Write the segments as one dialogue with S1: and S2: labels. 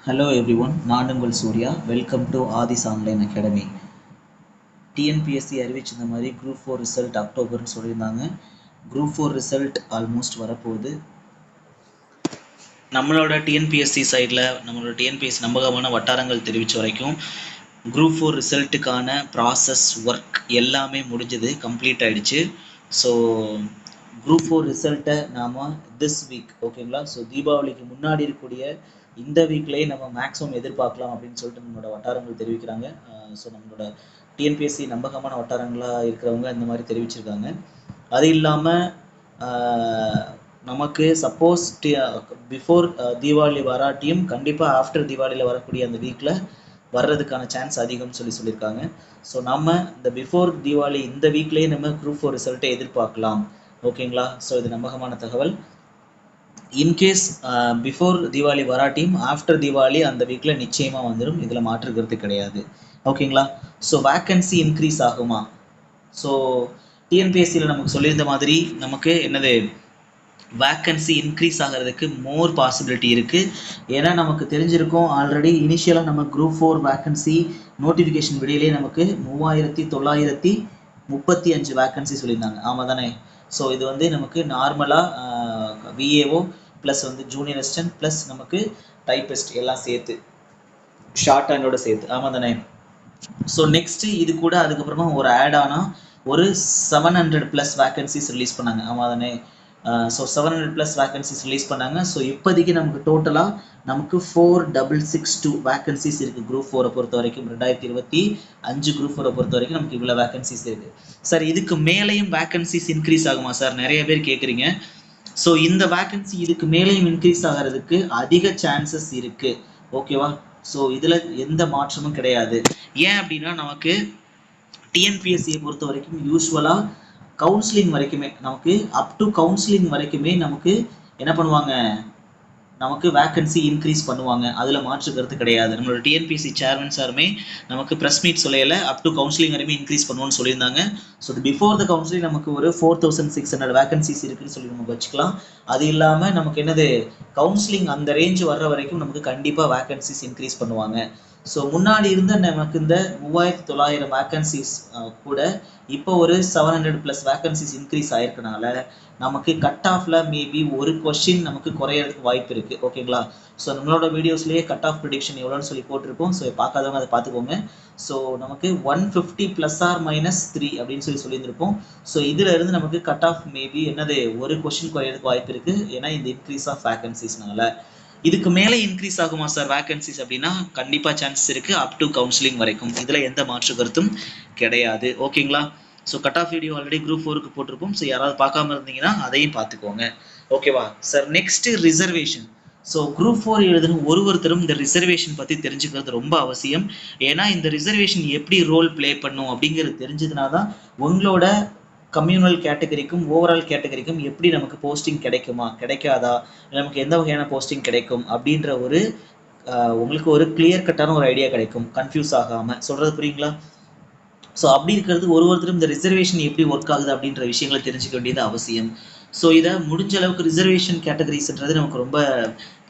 S1: Hello everyone, நான் உங்கள் Surya. Welcome to Adhis online academy. TNPSC அறிவிச்ச இந்த மாதிரி குரூப் 4 ரிசல்ட் அக்டோபர்னு சொல்லியிருந்தாங்க. குரூப் 4 ரிசல்ட் ஆல்மோஸ்ட் வரப்போகுது. நம்மளோட டிஎன்பிஎஸ்சி சைடில் நம்மளோட டிஎன்பிஎஸ்சி நம்பகமான வட்டாரங்கள் தெரிவித்த வரைக்கும் குரூப் 4 ரிசல்ட்டுக்கான ப்ராசஸ் ஒர்க் எல்லாமே முடிஞ்சது, கம்ப்ளீட் ஆகிடுச்சு. ஸோ குரூப் 4 ரிசல்ட்டை நாம் திஸ் வீக், ஓகேங்களா, ஸோ தீபாவளிக்கு முன்னாடி இருக்கக்கூடிய இந்த வீக்லேயே நம்ம மேக்ஸிமம் எதிர்பார்க்கலாம் அப்படின்னு சொல்லிட்டு நம்மளோட வட்டாரங்கள் தெரிவிக்கிறாங்க. ஸோ நம்மளோட டிஎன்பிஎஸ்சி நம்பகமான வட்டாரங்களாக இருக்கிறவங்க இந்த மாதிரி தெரிவிச்சிருக்காங்க. அது இல்லாமல் நமக்கு சப்போஸ் பிஃபோர் தீபாவளி வராட்டியும் கண்டிப்பாக ஆஃப்டர் தீபாவளியில் வரக்கூடிய அந்த வீக்கில் வர்றதுக்கான சான்ஸ் அதிகம்னு சொல்லியிருக்காங்க. ஸோ நம்ம இந்த பிஃபோர் தீபாவளி இந்த வீக்லேயே நம்ம குரூப் 4 ரிசல்ட்டை எதிர்பார்க்கலாம், ஓகேங்களா. ஸோ இது நம்பகமான தகவல். இன்கேஸ் பிஃபோர் தீபாவளி வராட்டியும் ஆஃப்டர் தீபாவளி அந்த வீக்கில் நிச்சயமாக வந்துடும், இதில் மாற்றுக்கிறது கிடையாது, ஓகேங்களா. ஸோ வேக்கன்சி இன்க்ரீஸ் ஆகுமா? ஸோ டிஎன்பிஎஸ்சியில் நமக்கு சொல்லியிருந்த மாதிரி நமக்கு என்னது வேக்கன்சி இன்க்ரீஸ் ஆகிறதுக்கு மோர் பாசிபிலிட்டி இருக்குது. ஏன்னா நமக்கு தெரிஞ்சிருக்கும் ஆல்ரெடி இனிஷியலாக நம்ம குரூப் 4 வேக்கன்சி நோட்டிஃபிகேஷன் விடையிலே நமக்கு 3935 வேக்கன்சி சொல்லியிருந்தாங்க, ஆமாம் தானே. ஸோ இது வந்து நமக்கு நார்மலாக விஏஓ ப்ளஸ் வந்து ஜூனியர் அசிஸ்டன்ட் ப்ளஸ் நமக்கு டைப்பிஸ்ட் எல்லாம் சேர்த்து, ஷார்ட் ஹேண்டோட சேர்த்து, ஆமாம் தானே. ஸோ நெக்ஸ்ட்டு இது கூட அதுக்கப்புறமா ஒரு ஆட் ஆனால் ஒரு 700+ வேக்கன்சிஸ் ரிலீஸ் பண்ணாங்க, ஆமாம் தானே. ஸோ 700+ வேக்கன்சிஸ் ரிலீஸ் பண்ணாங்க. ஸோ இப்போதைக்கு நமக்கு டோட்டலாக நமக்கு 4662 வேக்கன்சிஸ் இருக்குது குரூப் 4 பொறுத்த வரைக்கும். 2025 குரூப் 4 பொறுத்த வரைக்கும் நமக்கு இவ்வளோ வேக்கன்சிஸ் இருக்குது. சார் இதுக்கு மேலேயும் வேக்கன்சிஸ் இன்க்ரீஸ் ஆகுமா சார், நிறைய பேர் கேட்குறீங்க. ஸோ இந்த வேக்கன்சி இதுக்கு மேலேயும் இன்க்ரீஸ் ஆகிறதுக்கு அதிக சான்சஸ் இருக்குது, ஓகேவா. ஸோ இதில் எந்த மாற்றமும் கிடையாது. ஏன் அப்படின்னா நமக்கு டிஎன்பிஎஸ்சியை பொறுத்த வரைக்கும் யூஸ்வலாக கவுன்சிலிங் வரைக்குமே நமக்கு அப் டு கவுன்சிலிங் வரைக்குமே நமக்கு என்ன பண்ணுவாங்க, நமக்கு வேக்கன்சி இன்க்ரீஸ் பண்ணுவாங்க, அதில் மாற்றுக்கிறது கிடையாது. நம்மளோட டிஎன்பிஎஸ்சி சேர்மன் சாருமே நமக்கு ப்ரெஸ் மீட் சொல்லையில் அப் டு கவுன்சிலிங் வரைக்கும் இன்க்ரீஸ் பண்ணுவோம்னு சொல்லியிருந்தாங்க. ஸோ பிஃபோர் த கவுன்சிலிங் நமக்கு ஒரு 4600 வேக்கன்சிஸ் இருக்குன்னு சொல்லி நமக்கு வச்சுக்கலாம். அது இல்லாமல் நமக்கு என்னது கவுன்சிலிங் அந்த ரேஞ்ச் வர்ற வரைக்கும் நமக்கு கண்டிப்பாக வேக்கன்சிஸ் இன்க்ரீஸ் பண்ணுவாங்க. ஸோ முன்னாடி இருந்த நமக்கு இந்த 3900 வேக்கன்சிஸ் கூட இப்போ ஒரு 700+ வேக்கன்சிஸ் இன்க்ரீஸ் ஆயிருக்கனால நமக்கு கட் ஆஃப்ல மேபி ஒரு கொஸ்டின் நமக்கு குறையிறதுக்கு வாய்ப்பு இருக்குது, ஓகேங்களா. ஸோ நம்மளோட வீடியோஸ்லேயே கட் ஆஃப் ப்ரிடிக்ஷன் எவ்வளோன்னு சொல்லி போட்டிருப்போம். ஸோ பார்க்காதவங்க அதை பார்த்துக்கோங்க. ஸோ நமக்கு 150 ± 3 அப்படின்னு சொல்லியிருந்திருப்போம். ஸோ இதில் இருந்து நமக்கு கட் ஆஃப் மேபி என்னது ஒரு கொஸ்டின் குறையிறதுக்கு வாய்ப்பு இருக்குது, ஏன்னா இந்த இன்க்ரீஸ் ஆஃப் வேக்கன்சிஸ்னால. இதுக்கு மேலே இன்க்ரீஸ் ஆகுமா சார் வேக்கன்சிஸ் அப்படின்னா கண்டிப்பாக சான்சஸ் இருக்குது அப் டு கவுன்சிலிங் வரைக்கும், இதில் எந்த மாற்று கருத்தும் கிடையாது, ஓகேங்களா. So cut off video already group 4க்கு போட்டிருப்போம். ஸோ யாராவது பார்க்காம இருந்தீங்கன்னா அதையும் பார்த்துக்கோங்க, ஓகேவா sir. Next reservation. So group 4 எழுதுன ஒருத்தரும் இந்த ரிசர்வேஷன் பற்றி தெரிஞ்சுக்கிறது ரொம்ப அவசியம். ஏன்னா இந்த ரிசர்வேஷன் எப்படி ரோல் ப்ளே பண்ணும் அப்படிங்கிறது தெரிஞ்சதுனா தான் உங்களோட கம்யூனல் கேட்டகரிக்கும் ஓவரால் கேட்டகரிக்கும் எப்படி நமக்கு போஸ்டிங் கிடைக்குமா கிடைக்காதா, நமக்கு எந்த வகையான போஸ்டிங் கிடைக்கும் அப்படின்ற ஒரு உங்களுக்கு ஒரு கிளியர் கட்டான ஒரு ஐடியா கிடைக்கும், கன்ஃபியூஸ் ஆகாமல். சொல்கிறது புரியுங்களா. ஸோ அப்படி இருக்கிறது ஒருத்தரும் இந்த ரிசர்வேஷன் எப்படி ஒர்க் ஆகுது அப்படின்ற விஷயங்களை தெரிஞ்சுக்க வேண்டியது அவசியம். ஸோ இதை முடிஞ்ச அளவுக்கு ரிசர்வேஷன் கேட்டகரிஸ்ன்றது நமக்கு ரொம்ப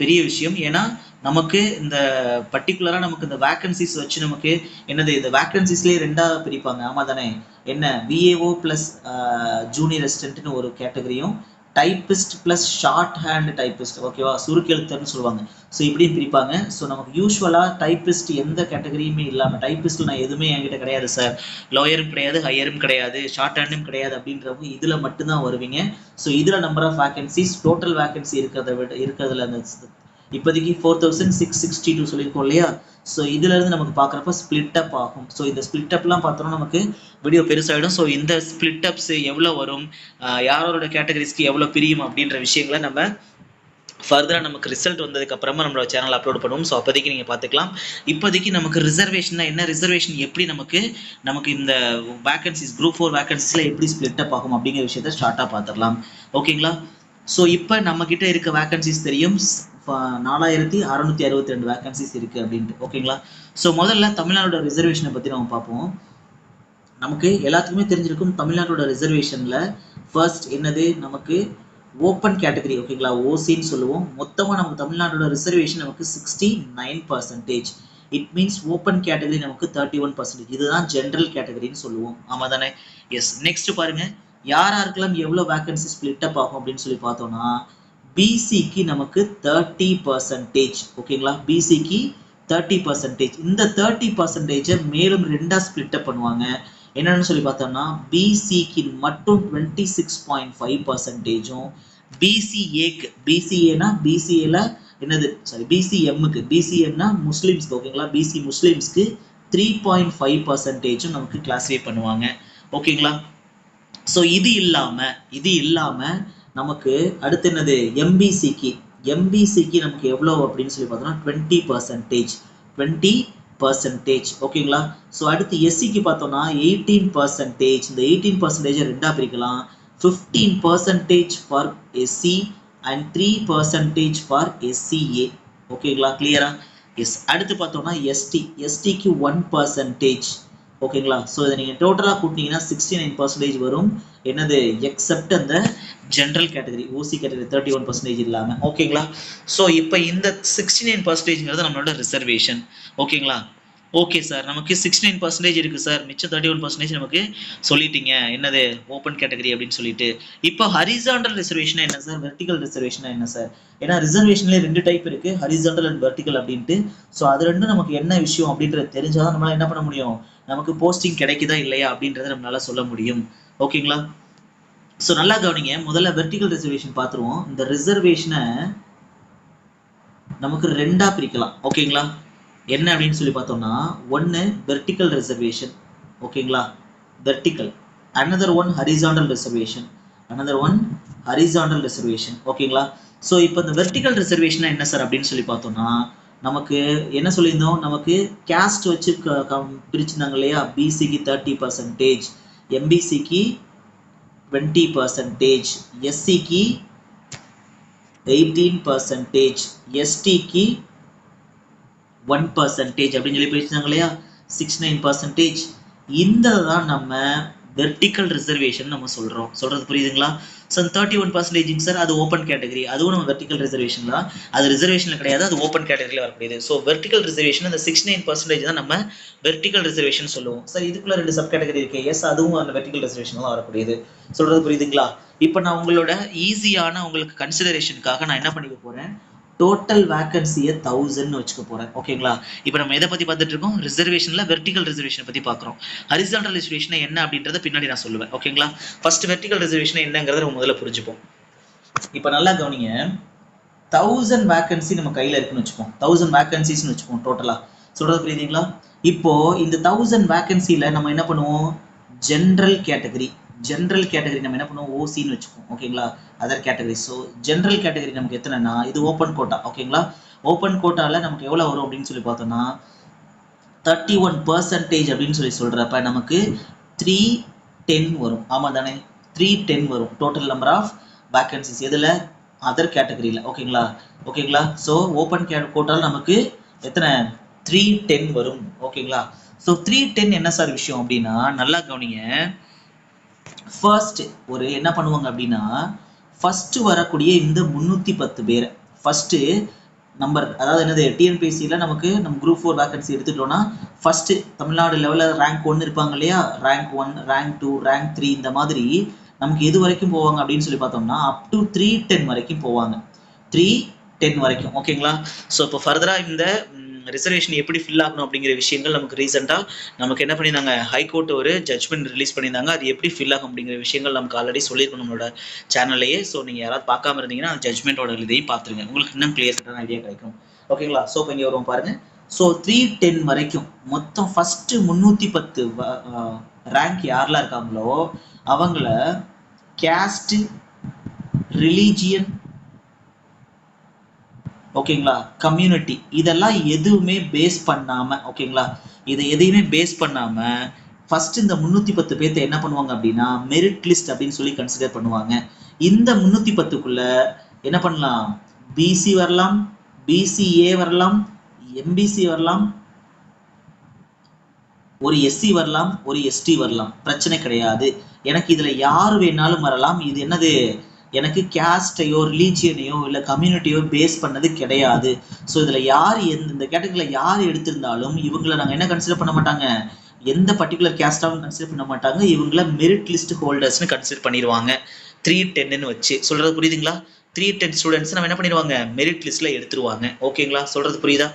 S1: பெரிய விஷயம். ஏன்னா நமக்கு இந்த பர்டிகுலராக நமக்கு இந்த வேக்கன்சிஸ் வச்சு நமக்கு என்னது இந்த வேக்கன்சிஸ்லேயே ரெண்டாக பிரிப்பாங்க, ஆமாம் தானே. என்ன விஏஓ ப்ளஸ் ஜூனியர் அசிஸ்டன்ட்னு ஒரு கேட்டகரியும் typist plus shorthand typist, ஓகேவா, சுருக்கெழுத்தர்னு சொல்லுவாங்க. ஸோ இப்படியும் பிரிப்பாங்க. ஸோ நமக்கு யூஸ்வலாக டைப்பிஸ்ட் எந்த கேட்டகரியுமே இல்லாமல், டைப்பிஸ்ட்டில் நான் எதுவுமே என்கிட்ட கிடையாது சார், லோயரும் கிடையாது ஹையரும் கிடையாது ஷார்ட் ஹேண்டும் கிடையாது அப்படின்றவங்க இதில் மட்டும்தான் வருவீங்க. ஸோ இதில் number of vacancies total vacancy இருக்கிறதுல அந்த இப்போதைக்கு 4662 சொல்லியிருக்கோம் இல்லையா. ஸோ இதுலேருந்து நமக்கு பார்க்குறப்ப ஸ்பிளிட் அப் ஆகும். ஸோ இந்த ஸ்பிளிட் அப்லாம் பார்த்தோன்னா நமக்கு வீடியோ பெருசாகிடும். ஸோ இந்த ஸ்பிளிட் அப்ஸ் எவ்வளோ வரும், யாரோட கேட்டகரிஸ்க்கு எவ்வளோ பிரியும் அப்படின்ற விஷயங்களை நம்ம ஃபர்தராக நமக்கு ரிசல்ட் வந்ததுக்கு அப்புறமா நம்மளோட சேனல் அப்லோட் பண்ணுவோம். ஸோ அப்போதைக்கு நீங்கள் பார்த்துக்கலாம். இப்போதைக்கு நமக்கு ரிசர்வேஷன்னா என்ன, ரிசர்வேஷன் எப்படி நமக்கு இந்த வேக்கன்சிஸ் குரூப் 4 வேக்கன்சிஸில் எப்படி ஸ்பிளிட் அப் ஆகும் அப்படிங்கிற விஷயத்த ஸ்டார்ட்டாக பார்த்துடலாம், ஓகேங்களா. ஸோ இப்போ நம்மக்கிட்ட இருக்க வேக்கன்சிஸ் தெரியும், 4662 வேக்கன்சிஸ் இருக்குது அப்படின்ட்டு, ஓகேங்களா. ஸோ முதல்ல தமிழ்நாடோட ரிசர்வேஷனை பற்றி நம்ம பார்ப்போம். நமக்கு எல்லாத்துக்குமே தெரிஞ்சிருக்கும் தமிழ்நாட்டோட ரிசர்வேஷனில் ஃபர்ஸ்ட் என்னது நமக்கு ஓப்பன் கேட்டகரி ஓகேங்களா, ஓசின்னு சொல்லுவோம். மொத்தமா நமக்கு தமிழ்நாட்டோட ரிசர்வேஷன் நமக்கு 69%. இட் மீன்ஸ் ஓப்பன் கேட்டகரி நமக்கு 31%. இதுதான் ஜென்ரல் கேட்டகரின்னு சொல்லுவோம். ஆமா தானே? எஸ். நெக்ஸ்ட் பாருங்க, யார் யாருக்கெல்லாம் எவ்வளவு வேகன்சி ஸ்பிளிட் அப் ஆகும் அப்படின்னு சொல்லி பார்த்தோம்னா, பிசிக்கு நமக்கு 30%. ஓகேங்களா, பிசிக்கு 30%. இந்த 30% மேலும் ரெண்டா ஸ்பிளிட் அப் பண்ணுவாங்க. என்னன்னு சொல்லி பார்த்தோம்னா, பிசிக்கு மட்டும் 26.5%, பிசிஏக்கு, பிசிஏனா பிசிஏல என்னது, சாரி பிசிஎம்முக்கு, பிசிஎம்னா முஸ்லிம்ஸ்க்கு ஓகேங்களா, பிசி முஸ்லிம்ஸ்க்கு 3.5% நமக்கு கிளாஸிஃபை பண்ணுவாங்க. ஓகேங்களா. ஸோ இது இல்லாம நமக்கு அடுத்து என்னது, எம்பிசிக்கு நமக்கு எவ்வளோ அப்படின்னு சொல்லி பார்த்தோம்னா 20%. ஓகேங்களா. ஸோ அடுத்து எஸ்சிக்கு பார்த்தோம்னா 18%. இந்த 18% ரெண்டா பிரிக்கலாம். 15% for SC and 3% for SCA. ஓகேங்களா, கிளியரா? எஸ். அடுத்து பார்த்தோம்னா எஸ்டிக்கு 1%. ஓகேங்களா. ஸோ இதை நீங்கள் டோட்டலாக கூட்டினீங்கன்னா 69% வரும். என்னது, எக்ஸப்ட் அந்த ஜென்ரல் கேட்டகரி, ஓசி கேட்டகரி 31% இல்லாமல். ஓகேங்களா. ஸோ இப்போ இந்த 69%ங்கிறது நம்மளோட ரிசர்வேஷன். ஓகேங்களா. ஓகே சார், நமக்கு 69% இருக்கு சார், மிச்சம் 31% நமக்கு சொல்லிட்டீங்க என்னது ஓப்பன் கேட்டகரி அப்படின்னு சொல்லிட்டு. இப்போ ஹரிசாண்டல் ரிசர்வேஷன் என்ன சார், வெர்டிகல் ரிசர்வேஷன் என்ன சார்? ஏன்னா ரிசர்வேஷன்ல 2 டைப் இருக்கு, ஹரிசாண்டல் அண்ட் வெர்டிகல் அப்படின்ட்டு. ஸோ அது ரெண்டும் நமக்கு என்ன விஷயம் அப்படின்றது தெரிஞ்சாதான் நம்மளால என்ன பண்ண முடியும், நமக்கு போஸ்டிங் கிடைக்குதா இல்லையா அப்படின்றத நம்மளால சொல்ல முடியும். ஓகேங்களா. ஸோ நல்லா கவனிங்க, முதல்ல வெர்டிகல் ரிசர்வேஷன் பார்த்துருவோம். இந்த ரிசர்வேஷனை நமக்கு ரெண்டா பிரிக்கலாம். ஓகேங்களா. என்ன அப்படின்னு சொல்லி பார்த்தோம்னா, ஒன்னு வெர்டிகல் ரிசர்வேஷன். ஓகேங்களா, vertical. another one horizontal reservation. ஓகேங்களா. ஸோ இப்போ இந்த வெர்டிகல் ரிசர்வேஷன் என்ன சார் அப்படின்னு சொல்லி பார்த்தோம்னா, நமக்கு என்ன சொல்லியிருந்தோம், நமக்கு கேஸ்ட் வச்சு பிரிச்சிருந்தாங்க இல்லையா. பிசிக்கு 30%, எம்பிசிக்கு 20%, எஸ்சிக்கு 18%, எஸ்டிக்கு 1% அப்படின்னு சொல்லி பிரிச்சிருந்தாங்க இல்லையா, 69%. இந்த தான் நம்ம வெர்டிகல் ரிசர்வேஷன் நம்ம சொல்றது புரியுதுங்களா. ஸோ 31% சார், அது ஓப்பன் கேட்டகரி, அதுவும் நம்ம வெர்டிகல் ரிசர்வேஷன் தான். அது ரிசர்வேஷன்ல கிடையாது, அது ஓப்பன் கேட்டகரியில் வரக்கூடியது. ஸோ வெர்டிகல் ரிசர்வேஷன் அந்த 69% தான் நம்ம வெர்டிகல் ரிசர்வேஷன் சொல்லுவோம். சார் இதுக்குள்ள 2 சப் கேட்டகரி இருக்கு. எஸ், அதுவும் அந்த வெர்டிகல் ரிசர்வேஷன் தான் வரக்கூடியது. சொல்றது புரியுதுங்களா. இப்போ நான் உங்களோட ஈஸியான உங்களுக்கு கன்சிடரேஷனுக்காக நான் என்ன பண்ணிக்க போறேன், டோட்டல் வேகன்சியை 1000 வச்சுக்க போறேன். ஓகேங்களா. இப்போ நம்ம எதை பத்தி பார்த்துட்டு இருக்கோம், ரிசர்வேஷன்ல வெர்டிகல் ரிசர்வேஷன் பத்தி பார்க்குறோம். ஹரிசாண்டல் ரிசர்வேஷன் என்ன அப்படின்றத பின்னாடி நான் சொல்லுவேன். ஓகேங்களா. ஃபர்ஸ்ட் வெர்டிகல் ரிசர்வேஷன் என்னங்கிறத நம்ம முதல்ல புரிஞ்சுப்போம். இப்போ நல்லா கவனிங்க, 1000 வேகன்சி நம்ம கையில இருக்குன்னு வச்சுப்போம், 1000 வேகன்சிஸ்னு வச்சுப்போம் டோட்டலா. சொல்றது புரியுதுங்களா. இப்போ இந்த 1000 வேகன்சில நம்ம என்ன பண்ணுவோம், ஜென்ரல் கேட்டகரி நம்ம என்ன பண்ணுவோம், ஓசின்னு வச்சுப்போம். ஓகேங்களா, other category. So general category நமக்கு எத்தனைனா, இது ஓப்பன் கோட்டா. ஓகேங்களா. ஓப்பன் கோட்டால நமக்கு எவ்வளவு வரும் அப்படின்னு சொல்லி பார்த்தோம்னா 31% அப்படின்னு சொல்றப்ப நமக்கு 310 வரும். ஆமா தானே, 310 வரும் டோட்டல் நம்பர் ஆஃப் வேகன்சிஸ். எதுல, அதர் கேட்டகரியில. ஓகேங்களா. ஸோ ஓப்பன் கோட்டால நமக்கு எத்தனை, 310 வரும். ஓகேங்களா. ஸோ 310 என்ன சார் விஷயம் அப்படின்னா, நல்லா கவனிங்க. ஃபர்ஸ்ட் ஒரு என்ன பண்ணுவாங்க அப்படின்னா, ஃபர்ஸ்ட் வரக்கூடிய இந்த 310 பேரை ஃபர்ஸ்ட் நம்பர், அதாவது என்னது, டிஎன்பிஎஸ்சியில் நமக்கு நம்ம குரூப் 4 வேகன்சி எடுத்துட்டோம்னா ஃபர்ஸ்ட் தமிழ்நாடு லெவலில் ரேங்க் 1 இருப்பாங்க இல்லையா, ரேங்க் 1, ரேங்க் 2, ரேங்க் 3 இந்த மாதிரி நமக்கு எது வரைக்கும் போவாங்க அப்படின்னு சொல்லி பார்த்தோம்னா அப் டு 310 வரைக்கும் போவாங்க. 310 வரைக்கும். ஓகேங்களா. ஸோ இப்போ ஃபர்தராக இந்த ரிசர்வேஷன் எப்படி ஃபில் ஆகணும் அப்படிங்கிற விஷயங்கள் நமக்கு ரீசெண்டாக நமக்கு என்ன பண்ணியிருந்தாங்க, ஹைகோர்ட் ஒரு ஜட்மெண்ட் ரிலீஸ் பண்ணியிருந்தாங்க. அது எப்படி ஃபில் ஆகும் அப்படிங்கிற விஷயங்கள் நமக்கு ஆல்ரெடி சொல்லியிருக்கோம் நம்மளோட சேனல்லையே. ஸோ நீங்கள் யாராவது பார்க்காம இருந்தீங்கன்னா அந்த ஜட்மெண்ட்டோட இதையும் பார்த்துருங்க, உங்களுக்கு இன்னும் கிளியரான ஐடியா கிடைக்கும். ஓகேங்களா. ஸோ இப்போ இங்கே வருவோம் பாருங்க. ஸோ 310 வரைக்கும் மொத்தம் ஃபர்ஸ்ட் 310 ரேங்க் யாரெல்லாம் இருக்காங்களோ அவங்கள கேஸ்ட், ரிலீஜியன், ஓகேங்களா, கம்யூனிட்டி, இதெல்லாம் எதுவுமே பேஸ் பண்ணாம, ஓகேங்களா, இதை எதையுமே பேஸ் பண்ணாம ஃபர்ஸ்ட் இந்த 310 பேர்த்த என்ன பண்ணுவாங்க அப்படின்னா மெரிட் லிஸ்ட் அப்படின்னு சொல்லி கன்சிடர் பண்ணுவாங்க. இந்த 310க்குள்ள என்ன பண்ணலாம், பிசி வரலாம், பிசிஏ வரலாம், எம்பிசி வரலாம், ஒரு எஸ்சி வரலாம், ஒரு எஸ்டி வரலாம், பிரச்சனை கிடையாது. எனக்கு இதுல யாரு வேணாலும் வரலாம். இது என்னது, எனக்கு கேஸ்டையோ ரிலீஜியனையோ இல்லை கம்யூனிட்டியோ பேஸ் பண்ணது கிடையாது. ஸோ இதில் யார் இந்த கேட்டகரியில் யார் எடுத்திருந்தாலும் இவங்களை நாங்கள் என்ன கன்சிடர் பண்ண மாட்டாங்க, எந்த பர்டிகுலர் கேஸ்டாகவும் கன்சிடர் பண்ண மாட்டாங்க. இவங்கள மெரிட் லிஸ்ட் ஹோல்டர்ஸ்னு கன்சிடர் பண்ணிடுவாங்க 310 வச்சு. சொல்றது புரியுதுங்களா? 310 ஸ்டூடெண்ட்ஸ் நம்ம என்ன பண்ணிடுவாங்க, மெரிட் லிஸ்ட்ல எடுத்துருவாங்க. ஓகேங்களா? சொல்றது புரியுதா?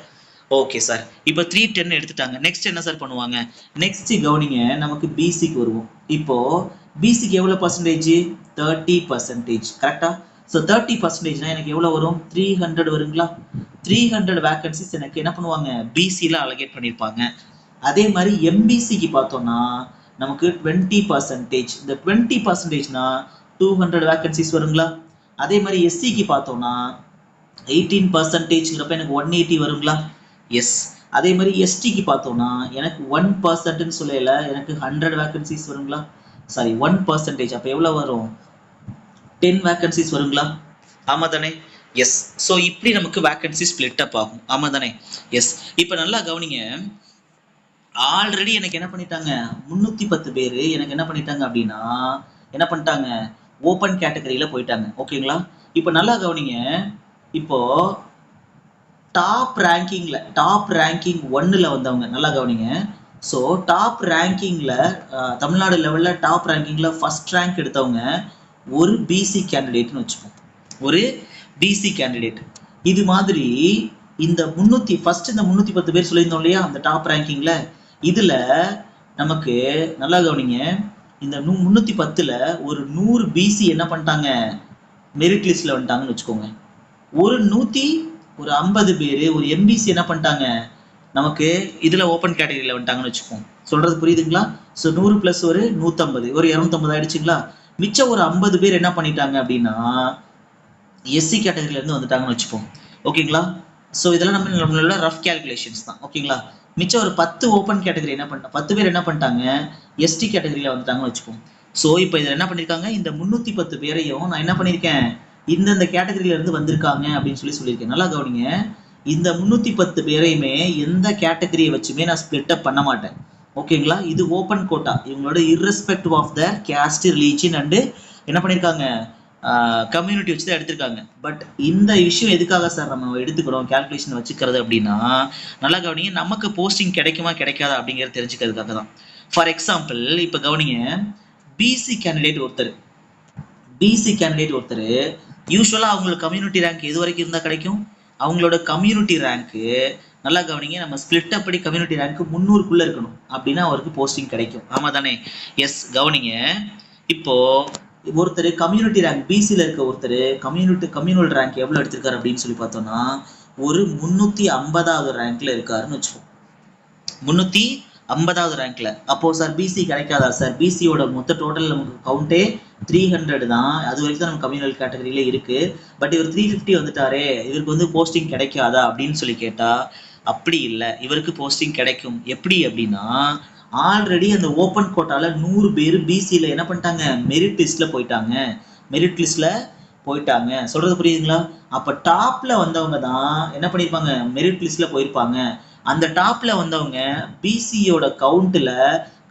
S1: Okay sir. இப்போ 310 எடுத்துட்டாங்க. நெக்ஸ்ட் என்ன சார் பண்ணுவாங்க? நெக்ஸ்ட் கவனிங்க, நமக்கு பிசிக்கு வருவோம். இப்போ பிசிக்கு எவ்வளோ பர்சன்டேஜ்? 30%. கரெக்டா? ஸோ 30%னா எனக்கு எவ்வளோ வரும்? 300 வருங்களா? 300 வேகன்சிஸ் எனக்கு என்ன பண்ணுவாங்க, பிசியில் அலோகேட் பண்ணியிருப்பாங்க. அதே மாதிரி எம்பிசிக்கு பார்த்தோம்னா நமக்கு 20%. இந்த 20%னா 200 வேகன்சிஸ் வருங்களா? அதே மாதிரி எஸ்சிக்கு பார்த்தோம்னா 18%ங்கிறப்ப எனக்கு 180 வருங்களா? எஸ். அதே மாதிரி எஸ்டிக்கு பார்த்தோம்னா எனக்கு 1%ன்னு சொல்லல, எனக்கு 100 வேகன்சிஸ் வருங்களா? சாரி 1%. அப்போ எவ்வளோ வரும்? 10 வேகன்சிஸ் வருங்களா? ஆமா தானே? எஸ். ஸோ இப்படி நமக்கு வேகன்சி ஸ்பிளிட் அப் ஆகும். ஆமா தானே? எஸ். இப்போ நல்லா கவனிங்க, ஆல்ரெடி எனக்கு என்ன பண்ணிட்டாங்க, 310 பேர் எனக்கு என்ன பண்ணிட்டாங்க அப்படின்னா என்ன பண்ணிட்டாங்க, ஓப்பன் கேட்டகரியில போயிட்டாங்க. ஓகேங்களா? இப்போ நல்லா கவனிங்க, இப்போ டாப் ரேங்கிங் 1ல வந்தவங்க நல்லா கவனிங்க. ஸோ டாப் ரேங்கிங்ல தமிழ்நாடு லெவலில் டாப் ரேங்கிங்ல ஃபர்ஸ்ட் ரேங்க் எடுத்தவங்க ஒரு பிசி கேண்டிடேட்னு வச்சுப்போம், ஒரு பிசி கேண்டிடேட். இது மாதிரி இந்த 310 பேர் சொல்லியிருந்தோம் இல்லையா அந்த டாப் ரேங்கிங்ல, இதுல நமக்கு நல்லா கவனிங்க, இந்த 310ல ஒரு 100 பிசி என்ன பண்ணிட்டாங்க, மெரிட் லிஸ்ட்ல வந்துட்டாங்கன்னு வச்சுக்கோங்க. ஒரு 50 பேர் ஒரு எம்பிசி என்ன பண்ணிட்டாங்க, நமக்கு இதுல ஓப்பன் கேட்டகரியில வந்துட்டாங்கன்னு வச்சுக்கோங்க. சொல்றது புரியுதுங்களா? ஸோ 100 + ஒரு 150, ஒரு 250 ஆயிடுச்சுங்களா? மிச்சம் ஒரு 50 பேர் என்ன பண்ணிட்டாங்க அப்படின்னா எஸ்சி கேட்டகரியில இருந்து வந்துட்டாங்கன்னு வச்சுப்போம். ஓகேங்களா? ஸோ இதெல்லாம் நம்மளோட ரஃப் கேல்குலேஷன்ஸ் தான். ஓகேங்களா? மிச்சம் ஒரு 10 ஓப்பன் கேட்டகரி என்ன பண்ணிட்டாங்க, 10 பேர் என்ன பண்ணிட்டாங்க, எஸ்டி கேட்டகரியில வந்துட்டாங்கன்னு வச்சுப்போம். ஸோ இப்போ இதில் என்ன பண்ணியிருக்காங்க, இந்த 310 பேரையும் நான் என்ன பண்ணியிருக்கேன், இந்தந்த கேட்டகரியில இருந்து வந்திருக்காங்க அப்படின்னு சொல்லியிருக்கேன். நல்லா கவனிங்க, இந்த 310 பேரையுமே எந்த கேட்டகரியை வச்சுமே நான் ஸ்பிளிட் அப் பண்ண மாட்டேன். ஓகேங்களா? இது ஓப்பன் கோட்டா, இவங்களோட irrespective of the caste, religion and என்ன பண்ணியிருக்காங்க, கம்யூனிட்டி வச்சு தான் எடுத்திருக்காங்க. பட் இந்த விஷயம் எதுக்காக சார் நம்ம எடுத்துக்கிறோம் கேல்குலேஷன் வச்சுக்கிறது அப்படின்னா, நல்லா கவனிங்க, நமக்கு போஸ்டிங் கிடைக்குமா கிடைக்காதா அப்படிங்கிறத தெரிஞ்சுக்கிறதுக்காக தான். ஃபார் எக்ஸாம்பிள் இப்போ கவனிங்க, பிசி கேண்டிடேட் ஒருத்தர் யூஸ்வலாக அவங்களுக்கு கம்யூனிட்டி ரேங்க் எது வரைக்கும் இருந்தால் கிடைக்கும், அவங்களோட கம்யூனிட்டி ரேங்க்கு நல்லா கவனிங்க, நம்ம ஸ்பிளிட் அப்படி கம்யூனிட்டி ரேங்க் 300க்குள்ள இருக்கணும் அப்படின்னா அவருக்கு போஸ்டிங் கிடைக்கும். ஆமா தானே? எஸ். கவனிங்க, இப்போ ஒருத்தர் கம்யூனிட்டி ரேங்க் பிசியில் இருக்க ஒருத்தர் கம்யூனல் ரேங்க் எவ்வளோ எடுத்திருக்காரு அப்படின்னு சொல்லி பார்த்தோம்னா ஒரு 350வது ரேங்க்ல இருக்காருன்னு வச்சுக்கோம். 350வது ரேங்க்ல. அப்போ சார் பிசி கிடைக்காதா சார்? பிசியோட மொத்த டோட்டல் நமக்கு கவுண்டே 300 தான், அது வரைக்கும் தான் நம்ம கம்யூனல் கேட்டகரியில இருக்கு. பட் இவர் 350 வந்துட்டாரே, இவருக்கு வந்து போஸ்டிங் கிடைக்காதா அப்படின்னு சொல்லி கேட்டா அப்படி இல்லை, இவருக்கு போஸ்டிங் கிடைக்கும். எப்படி அப்படின்னா ஆல்ரெடி அந்த ஓப்பன் கோட்டால 100 பேர் பிசியில் என்ன பண்ணிட்டாங்க, மெரிட் லிஸ்ட்ல போயிட்டாங்க. சொல்றது புரியுதுங்களா? அப்ப டாப்ல வந்தவங்க தான் என்ன பண்ணிருப்பாங்க, மெரிட் லிஸ்ட்ல போயிருப்பாங்க. அந்த டாப்ல வந்தவங்க பிசியோட கவுண்ட்ல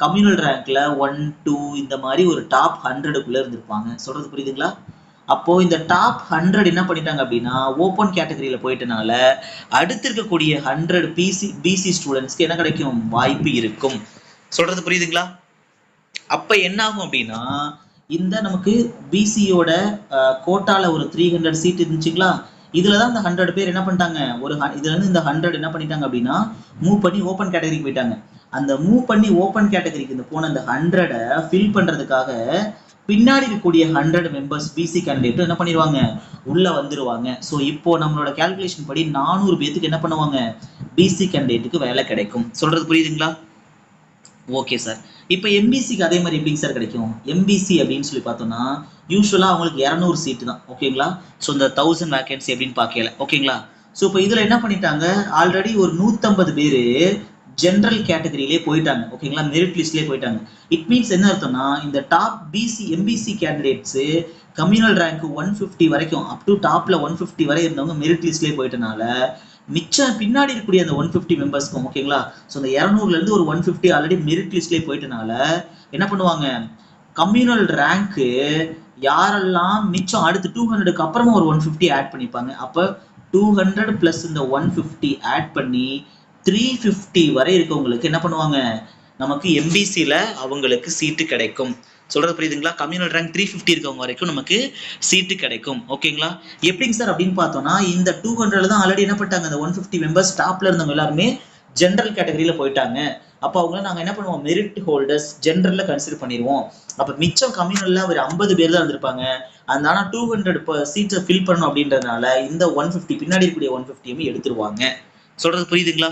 S1: கம்யூனல் ரேங்க்ல 1, 2 இந்த மாதிரி ஒரு டாப் 100க்குள்ள இருந்திருப்பாங்க. சொல்றது புரியுதுங்களா? அப்போ இந்த டாப் 100 என்ன பண்ணிட்டாங்க அப்படின்னா ஓப்பன் கேட்டகரியில போயிட்டனால அடுத்து இருக்கக்கூடிய 100 பிசி ஸ்டூடெண்ட்ஸ்க்கு என்ன கிடைக்கும், வாய்ப்பு இருக்கும். சொல்றது புரியுதுங்களா? அப்ப என்ன ஆகும் அப்படின்னா இந்த நமக்கு பிசியோட கோட்டால ஒரு 300 சீட் இருந்துச்சுங்களா, இதுலதான் இந்த 100 பேர் என்ன பண்ணிட்டாங்க, இதுல இருந்து இந்த 100 என்ன பண்ணிட்டாங்க அப்படின்னா மூவ் பண்ணி ஓப்பன் கேட்டகரிக்கு போயிட்டாங்க. அந்த மூவ் பண்ணி ஓப்பன் கேட்டகரிக்கு போன அந்த 100 ஃபில் பண்றதுக்காக பின்னாடி இருக்கக்கூடிய 100 மெம்பர்ஸ் பிசி கேண்டிடேட் என்ன பண்ணிடுவாங்க, உள்ள வந்துருவாங்க. ஸோ இப்போ நம்மளோட கேல்குலேஷன் படி 400 பேத்துக்கு என்ன பண்ணுவாங்க, பிசி கேண்டிடேட்டுக்கு வேலை கிடைக்கும். சொல்றது புரியுதுங்களா? Okay sir. இப்போ எம்பிசிக்கு அதே மாதிரி எப்படிங்க சார் கிடைக்கும்? எம்பிசி அப்படின்னு சொல்லி பார்த்தோம்னா யூஸ்வலாக அவங்களுக்கு 200 சீட்டு தான். ஓகேங்களா? ஸோ இந்த 1000 வேகன்சி அப்படின்னு பார்க்கல. ஓகேங்களா? ஸோ இப்போ இதில் என்ன பண்ணிட்டாங்க, ஆல்ரெடி ஒரு 150 பேர் ஜென்ரல் கேட்டகரியிலே போயிட்டாங்க. ஓகேங்களா? மெரிட் லிஸ்ட்லேயே போயிட்டாங்க. இட் மீன்ஸ் என்ன அர்த்தம்னா இந்த top MBC candidates communal rank 150 வரைக்கும் அப் டு டாப்ல 150 வரை இருந்தவங்க மெரிட் லிஸ்ட்லேயே போயிட்டனால மிச்சம் பின்னாடி இருக்கக்கூடிய அந்த 150 மெம்பர்ஸ்க்கும் ஓகேங்களா, ஸோ அந்த 200ல இருந்து ஒரு 150 ஆல்ரெடி மெரிட் லிஸ்ட்லேயே போயிட்டனால என்ன பண்ணுவாங்க, கம்யூனல் ரேங்க்கு யாரெல்லாம் மிச்சம் அடுத்து 200க்கு அப்புறமா ஒரு 150 ஆட் பண்ணிப்பாங்க. அப்போ 200 பிளஸ் இந்த 150 ஆட் பண்ணி 350 வரை இருக்கவங்களுக்கு என்ன பண்ணுவாங்க, நமக்கு எம்பிசியில் அவங்களுக்கு சீட்டு கிடைக்கும். சொல்றது புரியுதுங்களா? கம்யூனல் ரேங்க் 350 இருக்கவங்க வரைக்கும் நமக்கு சீட்டு கிடைக்கும். ஓகேங்களா? எப்படிங்க சார் அப்படின்னு பார்த்தோம்னா, இந்த 200 தான் ஆல்ரெடி என்ன பண்ணிட்டாங்க, இந்த 150 மெம்பர்ஸ் டாப்ல இருந்தவங்க எல்லாருமே ஜென்ரல் கேட்டகரியில போயிட்டாங்க. அப்போ அவங்கள நாங்கள் என்ன பண்ணுவோம், மெரிட் ஹோல்டர்ஸ் ஜென்ரல்ல கன்சிடர் பண்ணிடுவோம். அப்போ மிச்சம் கம்யூனல்ல ஒரு 50 பேர் தான் இருந்திருப்பாங்க. அதனால 200 சீட்ஸை ஃபில் பண்ணணும் அப்படின்றதுனால இந்த 150 பின்னாடி இருக்கக்கூடிய 150 எடுத்துருவாங்க. சொல்றது புரியுதுங்களா?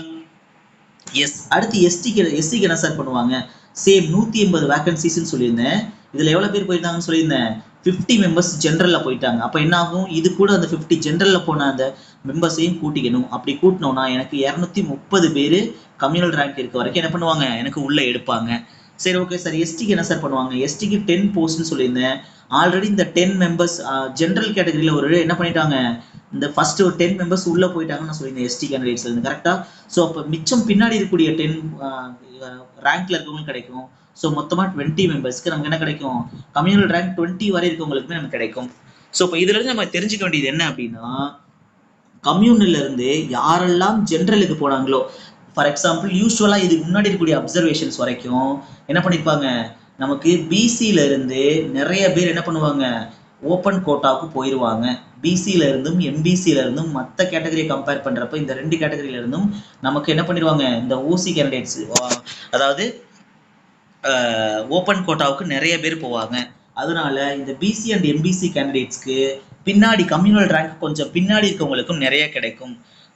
S1: எஸ். அடுத்து எஸ்சிக்கு என்ன சார் பண்ணுவாங்க, சேம் 180 வேகன்சிஸ்ன்னு சொல்லியிருந்தேன். இதுல எவ்வளவு பேர் போயிருந்தாங்கன்னு சொல்லியிருந்தேன், 50 மெம்பர்ஸ் ஜென்ரல்ல போயிட்டாங்க. அப்ப என்ன ஆகும், இது கூட அந்த 50 ஜென்ரல்ல போன அந்த மெம்பர்ஸையும் கூட்டிக்கணும். அப்படி கூட்டினோம்னா எனக்கு 230 பேர் கம்யூனல் ரேங்க் இருக்க வரைக்கும் என்ன பண்ணுவாங்க, எனக்கு உள்ள எடுப்பாங்க. சரி, ஓகே சார். எஸ்டிக்கு என்ன சார் பண்ணுவாங்க, எஸ்டிக்கு 10 போஸ்ட்னு சொல்லியிருந்தேன். ஆல்ரெடி இந்த 10 மெம்பர்ஸ் ஜென்ரல் கேட்டகரியில ஒரு என்ன பண்ணிட்டாங்க, இந்த ஃபர்ஸ்ட் ஒரு 10 மெம்பர்ஸ் உள்ள போயிட்டாங்கன்னு நான் சொல்லியிருந்தேன் எஸ்டி கேண்டிடேட்ஸ்ல இருந்து. கரெக்டா? ஸோ அப்போ மிச்சம் பின்னாடி இருக்கக்கூடிய 10 ரேங்க்ல இருக்கவங்களுக்கு கிடைக்கும். ஸோ மொத்தமா 20 மெம்பர்ஸ்க்கு நமக்கு என்ன கிடைக்கும், கம்யூனல் ரேங்க் 20 வரை இருக்கவங்களுக்கு நமக்கு கிடைக்கும். ஸோ இப்போ இதுல இருந்து நம்ம தெரிஞ்சுக்க வேண்டியது என்ன அப்படின்னா, கம்யூனில் இருந்து யாரெல்லாம் ஜென்ரலுக்கு போனாங்களோ, ஃபார் எக்ஸாம்பிள் யூஸ்வலா இதுக்கு முன்னாடி இருக்கக்கூடிய அப்சர்வேஷன்ஸ் வரைக்கும் என்ன பண்ணிருப்பாங்க, நமக்கு பிசியில இருந்து நிறைய பேர் என்ன பண்ணுவாங்க, ஓப்பன் கோட்டாவுக்கு போயிடுவாங்க. பிசியில இருந்தும் எம்பிசியில இருந்தும் மற்ற கேட்டகரியை கம்பேர் பண்றப்ப இந்த 2 கேட்டகரியில இருந்தும் நமக்கு என்ன பண்ணிடுவாங்க, இந்த ஓசி கேண்டிடேட்ஸ், அதாவது ஓப்பன் கோட்டாவுக்கு நிறைய பேர் போவாங்க. அதனால இந்த பிசி அண்ட் எம்பிசி கேண்டிடேட்ஸ்க்கு பின்னாடி கம்யூனல் ரேங்க் கொஞ்சம் பின்னாடி இருக்கவங்களுக்கும் நிறைய கிடைக்கும்.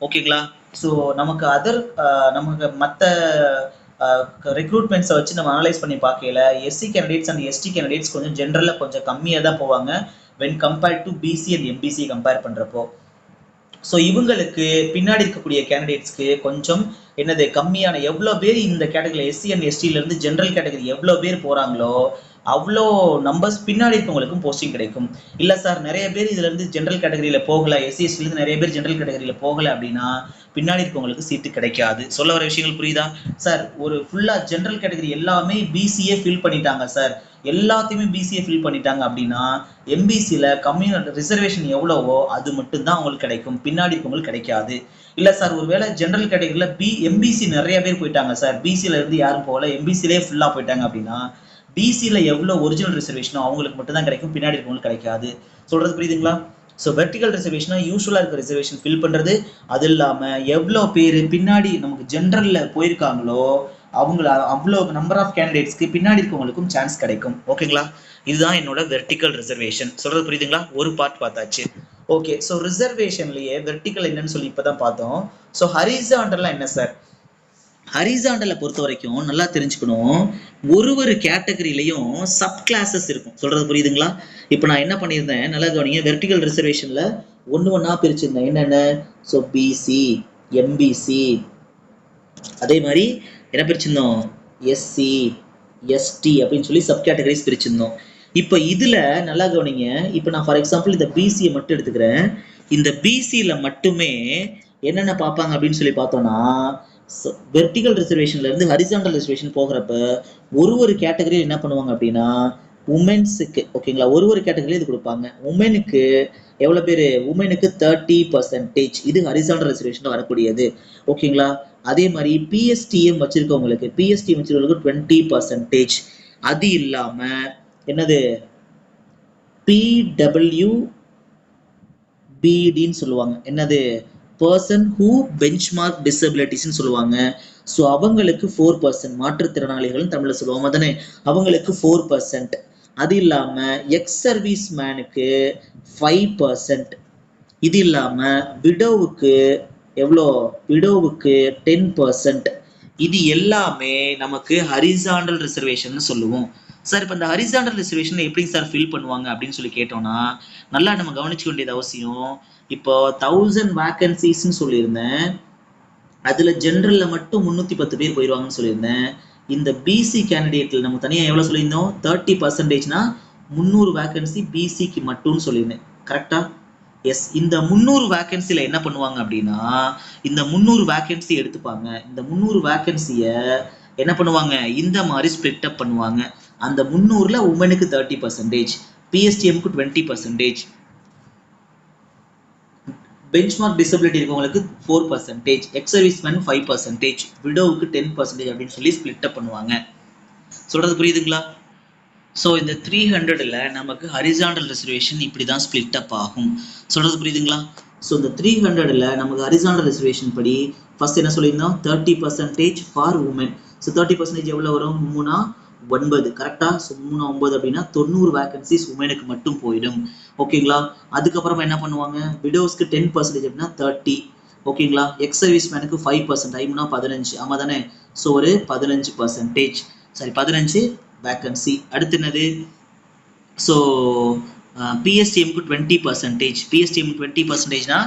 S1: ஓகேங்களா? ஸோ நமக்கு நமக்கு மற்ற ரெக்ரூட்மெண்ட்ஸை வச்சு நம்ம அனலைஸ் பண்ணி பார்க்கல, SC candidates and ST candidates கொஞ்சம் ஜென்ரலில் கொஞ்சம் கம்மியாக தான் போவாங்க when compared to BC and MBC compare பண்ணுறப்போ. ஸோ இவங்களுக்கு பின்னாடி இருக்கக்கூடிய கேண்டிடேட்ஸ்க்கு கொஞ்சம் என்னது கம்மியான, எவ்வளோ பேர் இந்த கேட்டகரியில் எஸ்சி அண்ட் எஸ்டியிலேருந்து ஜென்ரல் கேட்டகரி எவ்வளோ பேர் போகிறாங்களோ அவ்வளோ நம்பர்ஸ் பின்னாடி இருக்கவங்களுக்கும் போஸ்டிங் கிடைக்கும். இல்லை சார் நிறைய பேர் இதுல இருந்து ஜென்ரல் கேட்டகரியில் போகலை, எஸ்சி எஸ்டிலேருந்து நிறைய பேர் ஜென்ரல் கேட்டகரியில் போகலை அப்படின்னா பின்னாடி இருக்கவங்களுக்கு சீட்டு கிடைக்காது. சொல்ல வர விஷயங்கள் புரியுதா சார்? ஒரு ஃபுல்லாக ஜென்ரல் கேட்டகரி எல்லாமே பிசிஏ ஃபில் பண்ணிட்டாங்க சார், எல்லாத்தையுமே பிசிஏ ஃபில் பண்ணிட்டாங்க அப்படின்னா எம்பிசியில் கம்யூனல் ரிசர்வேஷன் எவ்வளவோ அது மட்டும்தான் அவங்களுக்கு கிடைக்கும், பின்னாடி இருக்கவங்களுக்கு கிடைக்காது. இல்லை சார் ஒருவேளை ஜென்ரல் கேட்டகரியில் எம்பிசி நிறைய பேர் போயிட்டாங்க சார், பிசியில் இருந்து யாரும் போகல, எம்பிசிலே ஃபுல்லாக போயிட்டாங்க அப்படின்னா பிசியில் எவ்வளோ ஒரிஜினல் ரிசர்வேஷனோ அவங்களுக்கு மட்டும் தான் கிடைக்கும், பின்னாடி இருக்கவங்களுக்கு கிடைக்காது. சொல்றது புரியுதுங்களா? ஸோ வெர்டிகல் ரிசர்வேஷனா யூஸ்வலாக இருக்க ரிசர்வேஷன் ஃபில் பண்ணுறது, அது இல்லாமல் எவ்வளோ பேர் பின்னாடி நமக்கு ஜென்ரலில் போயிருக்காங்களோ அவங்கள அவ்வளோ நம்பர் ஆஃப் கேண்டிடேட்ஸ்க்கு பின்னாடி இருக்கவங்களுக்கும் சான்ஸ் கிடைக்கும். ஓகேங்களா? இதுதான் என்னோட வெர்டிகல் ரிசர்வேஷன். சொல்றது புரியுதுங்களா? ஒரு பார்ட் பார்த்தாச்சு. ஓகே, ஸோ ரிசர்வேஷன்லேயே வெர்டிகல் என்னன்னு சொல்லி இப்போ தான் பார்த்தோம். ஸோ ஹரிசாண்டல்லாம் என்ன சார்? ஹரிசாண்டலை பொறுத்த வரைக்கும் நல்லா தெரிஞ்சுக்கணும், ஒரு கேட்டகரியிலையும் சப் கிளாஸஸ் இருக்கும். சொல்றது புரியுதுங்களா? இப்போ நான் என்ன பண்ணியிருந்தேன் நல்லா கவனிங்க, வெர்டிகல் ரிசர்வேஷன்ல ஒண்ணா பிரிச்சிருந்தேன். என்னென்ன? ஸோ பிசி, எம்பிசி, அதே மாதிரி என்ன பிரிச்சிருந்தோம், எஸ்சி, எஸ்டி அப்படின்னு சொல்லி சப் கேட்டகரிஸ் பிரிச்சிருந்தோம். இப்போ இதுல நல்லா கவனிங்க, இப்போ நான் ஃபார் எக்ஸாம்பிள் இந்த பிசியை மட்டும் எடுத்துக்கிறேன். இந்த பிசியில மட்டுமே என்னென்ன பார்ப்பாங்க அப்படின்னு சொல்லி பார்த்தோம்னா, வெர்டிகல் ரிசர்வேஷன்ல இருந்து ஹரிசாண்டல் ரிசர்வேஷன் போகிறப்ப ஒரு கேட்டகரியில் என்ன பண்ணுவாங்க அப்படின்னா உமன்ஸுக்கு, ஓகேங்களா, ஒரு கேட்டகரியில் இது கொடுப்பாங்க. உமனுக்கு எவ்வளோ பேர், உமனுக்கு 30%, இது ஹரிசாண்டல் ரிசர்வேஷன்ல வரக்கூடியது. ஓகேங்களா? அதே மாதிரி பிஎஸ்டிஎம் வச்சிருக்கவங்களுக்கு 20%. அது இல்லாம என்னது பிடபிள்யூபிடின்னு சொல்லுவாங்க, என்னது பர்சன் ஹூ பெஞ்ச்மார்க் டிசபிலிட்டிஸ்ன்னு சொல்லுவாங்க. ஸோ அவங்களுக்கு 4%, மாற்றுத்திறனாளிகள் தமிழ்ல சொல்லுவாங்க தானே, அவங்களுக்கு 4%. அது இல்லாம எக்ஸ் சர்வீஸ் மேனுக்கு 5%. இது இல்லாம விடோவுக்கு எவ்வளோ, விடோவுக்கு 10%. இது எல்லாமே நமக்கு ஹரிசாண்டல் ரிசர்வேஷன் சொல்லுவோம். சார் இப்போ இந்த ஹரிசாண்டல் ரிசர்வேஷன் எப்படி சார் ஃபில் பண்ணுவாங்க அப்படின்னு சொல்லி கேட்டோம்னா நல்லா நம்ம கவனிச்சுக்க வேண்டியது அவசியம். இப்போ 1000 வேகன்சிஸ்ன்னு சொல்லியிருந்தேன், அதுல ஜென்ரல்ல மட்டும் 310 பேர் போயிடுவாங்கன்னு சொல்லியிருந்தேன். இந்த பிசி கேண்டிடேட்ல நம்ம தனியாக எவ்வளோ சொல்லியிருந்தோம், 30%னா 300 வேகன்சி பிசிக்கு மட்டும்னு சொல்லியிருந்தேன். கரெக்டா? எஸ். இந்த 300 வேகன்சில என்ன பண்ணுவாங்க அப்படின்னா இந்த 300 வேகன்சி எடுத்துப்பாங்க. இந்த 300 வேகன்சியை என்ன பண்ணுவாங்க, இந்த மாதிரி ஸ்பிளிட் அப் பண்ணுவாங்க. அந்த 300ல உமனுக்கு 30%, பிஎஸ்டிஎம்க்கு 20%, பெஞ்ச்மார்க் டிசபிலிட்டி இருக்கவங்களுக்கு 4%, எக்ஸ் சர்வீஸ்மேன் 5%, விடோவுக்கு 10% அப்படின்னு சொல்லி ஸ்பிளிட் அப் பண்ணுவாங்க. சொல்றது புரியுதுங்களா? ஸோ இந்த 300ல் நமக்கு ஹரிசாண்டல் ரிசர்வேஷன் இப்படி தான் ஸ்பிளிட் அப் ஆகும். சொல்றது புரியுதுங்களா? ஸோ இந்த 300ல் நமக்கு ஹரிசாண்டல் ரிசர்வேஷன் படி ஃபர்ஸ்ட் என்ன சொல்லியிருந்தோம், 30% ஃபார் உமன். ஸோ 30% எவ்வளோ வரும், 3 கரெக்டா? ஸோ 3 அப்படின்னா 90 வேகன்சிஸ் உமனுக்கு மட்டும் போயிடும். ஓகேங்களா? அதுக்கப்புறமா என்ன பண்ணுவாங்க, விடோஸ்க்கு 10% அப்படின்னா 30. ஓகேங்களா? எக்ஸ் சர்வீஸ் மேனுக்கு 5%, 15, ஆமா தானே? ஸோ ஒரு 15%, சரி 15 வேகன்சி. அடுத்து என்னது, ஸோ பிஎஸ்டிஎம்க்கு 20%, பிஎஸ்டிஎம் 20%னா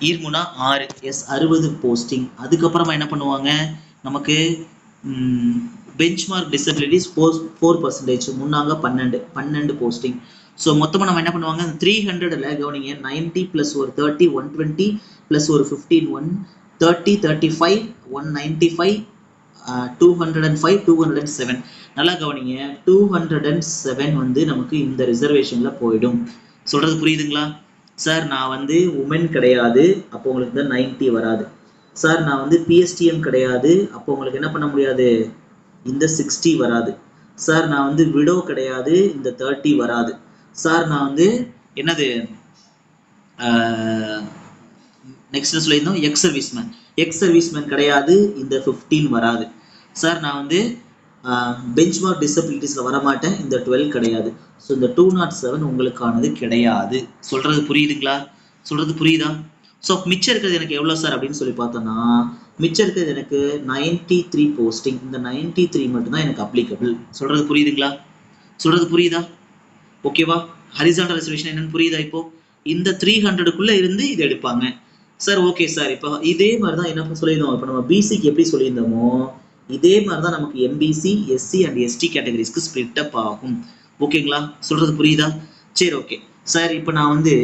S1: ஈர்முனா 6, எஸ் 60 போஸ்டிங். அதுக்கப்புறமா என்ன பண்ணுவாங்க, நமக்கு பெஞ்ச்மார்க் டிசபிலிட்டிஸ் 4%, முன்னாங்க 12 போஸ்டிங். ஸோ மொத்தமாக நம்ம என்ன பண்ணுவாங்க, 300ல் கவனிங்க, 90 + ஒரு 30 120 + ஒரு 15 130 35 195 205 207. நல்லா கவனிங்க, 207 வந்து நமக்கு இந்த ரிசர்வேஷன்ல போயிடும். சொல்றது புரியுதுங்களா? சார் நான் வந்து உமன் கிடையாது, அப்போ உங்களுக்கு தான் 90 வராது. சார் நான் வந்து பிஎஸ்டிஎம் கிடையாது, அப்போ உங்களுக்கு என்ன பண்ண முடியாது, இந்த 60 வராது. சார் நான் வந்து விடோ கிடையாது, இந்த 30 வராது. சார் நான் வந்து என்னது நெக்ஸ்ட் சொல்லியிருந்தோம், எக்ஸ் சர்வீஸ்மேன் கிடையாது, இந்த 15 வராது. சார் நான் வந்து பெஞ்ச்மார்க் டிசபிலிட்டிஸ்ல வரமாட்டேன், இந்த 12 கிடையாது. ஸோ இந்த 207 உங்களுக்கானது கிடையாது. சொல்றது புரியுதுங்களா? சொல்றது புரியுதா? ஸோ மிச்சம் இருக்கிறது எனக்கு எவ்வளோ சார் அப்படின்னு சொல்லி பார்த்தோம்னா, மிச்சம் இருக்கிறது எனக்கு 93 போஸ்டிங். இந்த 93 மட்டும்தான் எனக்கு அப்ளிகபிள். சொல்றது புரியுதுங்களா? சொல்றது புரியுதா? ஓகேவா? ஹரிசாண்டல் ரிசர்வேஷன் என்னன்னு புரியுதா? இப்போ இந்த 300க்குள்ள இருந்து இது எடுப்பாங்க சார். ஓகே சார், இப்போ இதே மாதிரி தான் என்ன சொல்லியிருந்தோம், இப்போ நம்ம பிசிக்கு எப்படி சொல்லியிருந்தோமோ இதே மாதிரி தான் நமக்கு எம்பிசி, எஸ்சி அண்ட் எஸ்டி கேட்டகரிஸ்க்கு ஸ்பிளிட் அப் ஆகும். ஓகேங்களா? சொல்றது புரியுதா? சரி, ஓகே சார். இப்போ நான் வந்து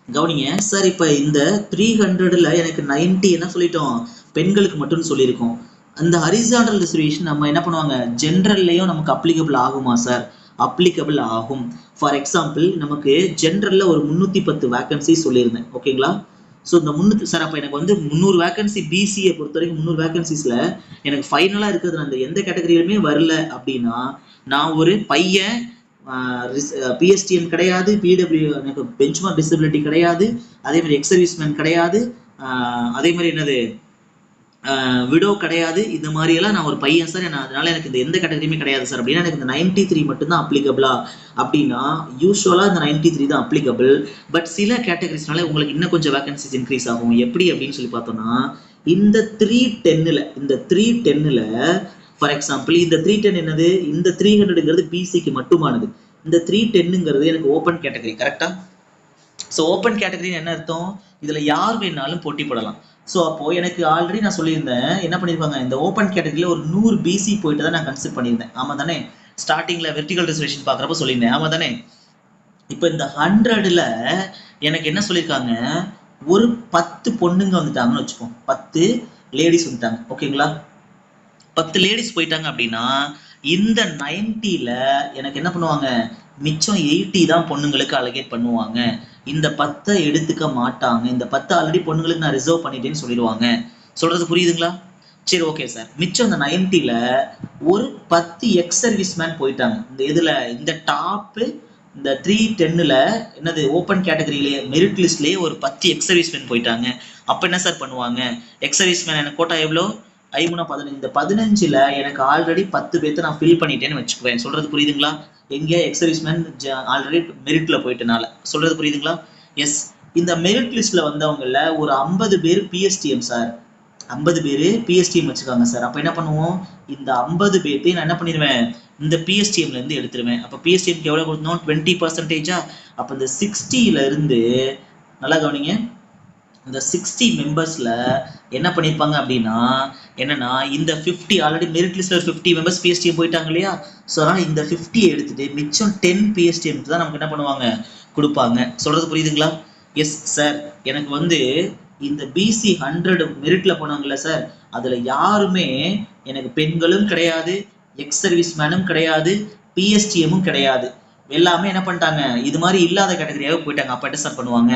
S1: கவனிங்க சார், இப்போ இந்த 300ல் எனக்கு 90 என்ன சொல்லிட்டோம், பெண்களுக்கு மட்டும் சொல்லியிருக்கோம். அந்த ஹரிசாண்டல் ரிசர்வேஷன் நம்ம என்ன பண்ணுவாங்க, ஜென்ரல்லையும் நமக்கு அப்ளிகபிள் ஆகுமா சார்? அப்ளிகபிள் ஆகும். ஃபார் எக்ஸாம்பிள் நமக்கு ஜென்ரல்ல ஒரு 310 வேகன்சி சொல்லியிருந்தேன். ஓகேங்களா? ஸோ இந்த 300 சார், அப்போ எனக்கு வந்து 300 வேகன்சி, பிசியை பொறுத்த வரைக்கும் 300 வேகன்சிஸ்ல எனக்கு ஃபைனலாக இருக்கிறது அந்த எந்த கேட்டகரியிலுமே வரல அப்படின்னா, நான் ஒரு பையன் பிஎஸ்டிஎம் கிடையாது, பிடபிள்யூ எனக்கு பெஞ்ச்மார்க் டிசபிலிட்டி கிடையாது, அதே மாதிரி எக்ஸ் சர்வீஸ்மேன் கிடையாது, அதே மாதிரி என்னது விடோ கிடையாது, இந்த மாதிரி எல்லாம் நான் ஒரு பையன் சார், அதனால எனக்கு இந்த எந்த கேட்டகரியுமே கிடையாது சார் அப்படின்னா எனக்கு இந்த 93 மட்டும்தான் அப்ளிகபிளா அப்படின்னா, யூஸ்வலா இந்த 93 தான் அப்ளிகபிள். பட் சில கேட்டகரிஸ்னால உங்களுக்கு இன்னும் கொஞ்சம் வேகன்சிஸ் இன்க்ரீஸ் ஆகும். எப்படி அப்படின்னு சொல்லி பார்த்தோம்னா, இந்த 310ல ஃபார் எக்ஸாம்பிள் இந்த 310 என்னது, இந்த 300ங்கிறது பிசிக்கு மட்டுமானது, இந்த 310ங்கிறது எனக்கு ஓப்பன் கேட்டகரி. கரெக்டா? ஸோ ஓப்பன் கேட்டகரி என்ன அர்த்தம், இதுல யார் வேணாலும் போட்டி போடலாம். ஸோ அப்போ எனக்கு ஆல்ரெடி நான் சொல்லியிருந்தேன், என்ன பண்ணியிருப்பாங்க, இந்த ஓப்பன் கேட்டகரியில் ஒரு 100 பிசி போயிட்டு தான் நான் கன்சிடர் பண்ணியிருந்தேன். ஆமா தானே? ஸ்டார்டிங்ல வெர்டிகல் ரிசர்வேஷன் பார்க்குறப்ப சொல்லியிருந்தேன். ஆமா தானே? இப்போ இந்த 100ல் எனக்கு என்ன சொல்லியிருக்காங்க, ஒரு 10 பொண்ணுங்க வந்துட்டாங்கன்னு வச்சுப்போம், 10 லேடிஸ் வந்துட்டாங்க. ஓகேங்களா? 10 லேடிஸ் போயிட்டாங்க அப்படின்னா இந்த 90ல எனக்கு என்ன பண்ணுவாங்க, மிச்சம் 80 தான் பொண்ணுங்களுக்கு அலோகேட் பண்ணுவாங்க. இந்த 10 எடுத்துக்க மாட்டாங்க. இந்த 10 ஆல்ரெடி பொண்ணுங்களுக்கு நான் ரிசர்வ் பண்ணிட்டேன்னு சொல்லிடுவாங்க. சொல்றது புரியுதுங்களா? சரி, ஓகே சார். மிச்சம் இந்த 90ல ஒரு 10 எக்ஸ் சர்வீஸ்மேன் போயிட்டாங்க. இந்த இதுல இந்த டாப் இந்த 310ல என்னது ஓப்பன் கேட்டகரியிலேயே மெரிட் லிஸ்ட்லயே ஒரு 10 எக்ஸ் சர்வீஸ்மேன் போயிட்டாங்க. அப்ப என்ன சார் பண்ணுவாங்க, எக்ஸ் சர்வீஸ்மேன் எனக்கு கோட்டா எவ்வளோ, 15. இந்த 15ல எனக்கு ஆல்ரெடி 10 பேர்த்த நான் ஃபில் பண்ணிட்டேன்னு வச்சுக்குவேன். சொல்றது புரியுதுங்களா? எங்க எக்ஸ் சர்வீஸ்மேன் ஆல்ரெடி மெரிட்ல போயிட்டனால. சொல்றது புரியுதுங்களா? எஸ். இந்த மெரிட் லிஸ்ட்ல வந்தவங்கல ஒரு 50 பேர் பிஎஸ்டிஎம் சார், 50 பேர் பிஎஸ்டிஎம் வச்சுக்காங்க சார். அப்ப என்ன பண்ணுவோம், இந்த 50 பேர்த்தையும் நான் என்ன பண்ணிடுவேன், இந்த பிஎஸ்டிஎம்ல இருந்து எடுத்துருவேன். அப்ப பிஎஸ்டிஎம்க்கு எவ்வளவு கொடுத்தோம், 20%. அப்ப இந்த 60ல இருந்து நல்லா கவனிங்க, இந்த 60 மெம்பர்ஸ்ல என்ன பண்ணிருப்பாங்க அப்படின்னா, என்னன்னா இந்த 50 ஆல்ரெடி மெரிட் லிஸ்ட்ல 50 மெம்பர்ஸ் பிஎஸ்டிஎம் போயிட்டாங்க இல்லையா? ஸோ அதனால இந்த 50 எடுத்துட்டு மிச்சம் 10 பிஎஸ்டிஎம்க்கு தான் நமக்கு என்ன பண்ணுவாங்க, கொடுப்பாங்க. சொல்றது புரியுதுங்களா? Yes sir. எனக்கு வந்து இந்த பிசி 100 மெரிட்ல போனாங்கல்ல சார், அதுல யாருமே எனக்கு பெண்களும் கிடையாது, எக்ஸ் சர்வீஸ் மேனும் கிடையாது, பிஎஸ்டிஎம்மும் கிடையாது. எல்லாமே என்ன பண்ணிட்டாங்க, இது மாதிரி இல்லாத கேட்டகரியாவே போயிட்டாங்க. அப்ப என்ன சார் பண்ணுவாங்க,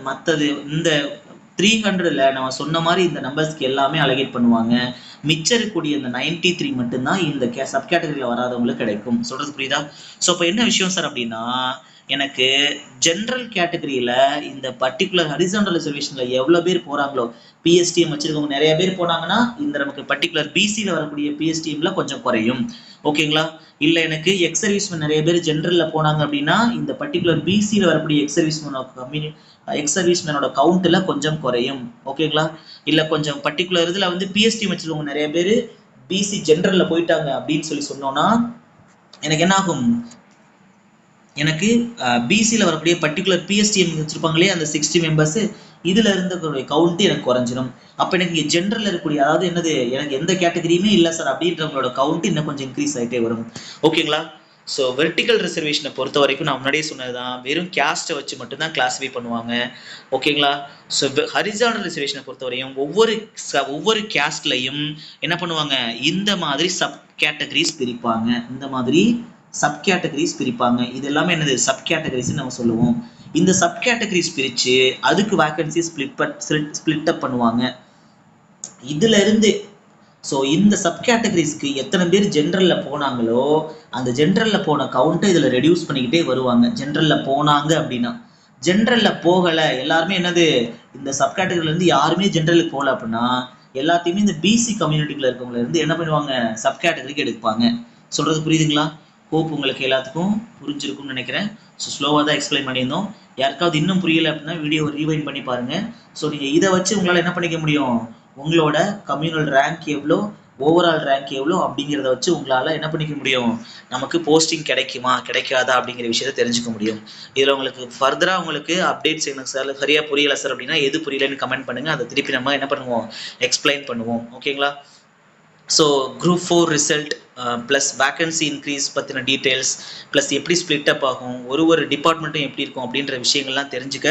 S1: மத்தது இந்த 300ல நம்ம சொன்ன மாதிரி இந்த நம்பர்ஸ்க்கு எல்லாமே அலகேட் பண்ணுவாங்க. மிச்சம் இருக்கக்கூடிய இந்த 93 மட்டும்தான் இந்த சப் கேட்டகரியில வராதவங்களுக்கு கிடைக்கும். சொல்றது புரியுதா? ஸோ அப்போ என்ன விஷயம் சார் அப்படின்னா, எனக்கு ஜென்ரல் கேட்டகரியில இந்த பர்டிகுலர் ஹரிசாண்டல் ரிசர்வேஷன்ல எவ்வளவு பேர் போறாங்களோ, பிஎஸ்டிஎம் வச்சிருக்கவங்க நிறைய பேர் போனாங்கன்னா இந்த நமக்கு பர்டிகுலர் பிசியில வரக்கூடிய பிஎஸ்டிஎம்ல கொஞ்சம் குறையும். ஓகேங்களா? இல்ல எனக்கு எக்ஸ் சர்வீஸ்மேன் நிறைய பேர் ஜென்ரல்ல போனாங்க அப்படின்னா இந்த பர்டிகுலர் பிசியில வரக்கூடிய எக்ஸ் சர்வீஸ்மேனோட கவுண்ட்ல கொஞ்சம் குறையும். ஓகேங்களா? இல்ல கொஞ்சம் பர்டிகுலர் இதுல வந்து பிஎஸ்டி வச்சிருக்கவங்க நிறைய பேர் பிசி ஜென்ரல்ல போயிட்டாங்க அப்படின்னு சொன்னோம்னா எனக்கு என்ன ஆகும், எனக்கு பிசியில் வரக்கூடிய பர்டிகுலர் பிஎஸ்டிஎம் வச்சிருப்பாங்களே அந்த 60 மெம்பர்ஸ், இதுல இருந்த கவுண்ட் எனக்கு குறைஞ்சிடும். அப்ப எனக்கு இங்க ஜென்ரல்ல இருக்கக்கூடிய, அதாவது என்னது, எனக்கு எந்த கேட்டகரியுமே இல்லை சார் அப்படின்றவங்களோட கவுண்ட் இன்னும் கொஞ்சம் இன்க்ரீஸ் ஆகிட்டே வரும். ஓகேங்களா? ஸோ வெர்டிகல் ரிசர்வேஷனை பொறுத்த வரைக்கும் நான் முன்னாடியே சொன்னதுதான், வெறும் கேஸ்ட்டை வச்சு மட்டும்தான் கிளாஸிஃபை பண்ணுவாங்க. ஓகேங்களா? ஸோ ஹரிசாண்டல் ரிசர்வேஷனை பொறுத்தவரையும் ஒவ்வொரு கேஸ்ட்லையும் என்ன பண்ணுவாங்க, இந்த மாதிரி சப் கேட்டகரிஸ் பிரிப்பாங்க. இந்த மாதிரி சப் கேட்டகரிஸ் பிரிப்பாங்க. இது எல்லாமே என்னது, சப் கேட்டகரிஸ் நம்ம சொல்லுவோம். இந்த சப் கேட்டகரிஸ் பிரிச்சு அதுக்கு வேகன்சி ஸ்பிளிட் அப் பண்ணுவாங்க. இதுல இருந்து ஸோ இந்த சப் கேட்டகரிஸ்க்கு எத்தனை பேர் ஜென்ரல்ல போனாங்களோ அந்த ஜென்ரல்ல போன கவுண்ட்டை இதுல ரெடியூஸ் பண்ணிக்கிட்டே வருவாங்க. ஜென்ரல்ல போனாங்க அப்படின்னா, ஜென்ரல்ல போகல எல்லாருமே என்னது, இந்த சப் கேட்டகரியில இருந்து யாருமே ஜென்ரலுக்கு போகல அப்படின்னா எல்லாத்தையுமே இந்த பிசி கம்யூனிட்டிக்குள்ள இருக்கவங்கள இருந்து என்ன பண்ணுவாங்க, சப் கேட்டகரிக்கு எடுப்பாங்க. சொல்றது புரியுதுங்களா? ஹோப் உங்களுக்கு எல்லாத்துக்கும் புரிஞ்சிருக்கும்னு நினைக்கிறேன். ஸோ ஸ்லோவாக தான் எக்ஸ்பிளைன் பண்ணியிருந்தோம். யாருக்காவது இன்னும் புரியலை அப்படின்னா வீடியோவை ரீவைண்ட் பண்ணி பாருங்க. ஸோ நீங்கள் இதை வச்சு உங்களால் என்ன பண்ணிக்க முடியும், உங்களோட கம்யூனல் ரேங்க் எவ்வளோ, ஓவரால் ரேங்க் எவ்வளோ அப்படிங்கிறத வச்சு உங்களால் என்ன பண்ணிக்க முடியும், நமக்கு போஸ்டிங் கிடைக்குமா கிடைக்காதா அப்படிங்கிற விஷயத்தை தெரிஞ்சுக்க முடியும். இதில் உங்களுக்கு ஃபர்தராக உங்களுக்கு அப்டேட்ஸ் எனக்கு சார் சரியாக புரியலை சார் அப்படின்னா எது புரியலன்னு கமெண்ட் பண்ணுங்கள். அதை திருப்பி நம்ம என்ன பண்ணுவோம், எக்ஸ்பிளைன் பண்ணுவோம். ஓகேங்களா? So group 4 result plus vacancy increase பற்றின டீட்டெயில்ஸ் ப்ளஸ் எப்படி ஸ்ப்ளிட் அப் ஆகும், ஒரு டிபார்ட்மெண்ட்டும் எப்படி இருக்கும் அப்படின்ற விஷயங்கள்லாம் தெரிஞ்சுக்க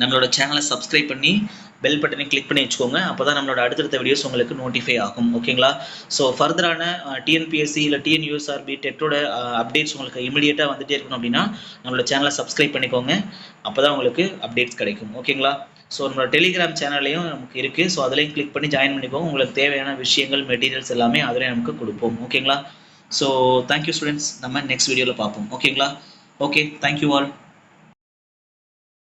S1: நம்மளோட சேனலை சப்ஸ்கிரைப் பண்ணி பெல் பட்டனை கிளிக் பண்ணி வச்சுக்கோங்க. அப்போ தான் நம்மளோட அடுத்தடுத்த வீடியோஸ் உங்களுக்கு நோட்டிஃபை ஆகும். ஓகேங்களா? ஸோ ஃபர்தரான டிஎன்பிஎஸ்சி இல்லை டிஎன்யூஎஸ்ஆர்பி டெட்டோட அப்டேட்ஸ் உங்களுக்கு இமீடியட்டாக வந்துட்டே இருக்கணும் அப்படின்னா நம்மளோட சேனலை சப்ஸ்கிரைப் பண்ணிக்கோங்க. அப்போ தான் உங்களுக்கு அப்டேட்ஸ் கிடைக்கும். ஓகேங்களா? ஸோ நம்மளோட டெலிகிராம் சேனல்லையும் நமக்கு இருக்குது. ஸோ அதிலையும் கிளிக் பண்ணி ஜாயின் பண்ணிக்கோங்க. உங்களுக்கு தேவையான விஷயங்கள் மெட்டீரியல்ஸ் எல்லாமே அதிலே நமக்கு கொடுப்போம். ஓகேங்களா? ஸோ தேங்க்யூ ஸ்டூடெண்ட்ஸ், நம்ம நெக்ஸ்ட் வீடியோவில் பார்ப்போம். ஓகேங்களா? Okay, thank you all.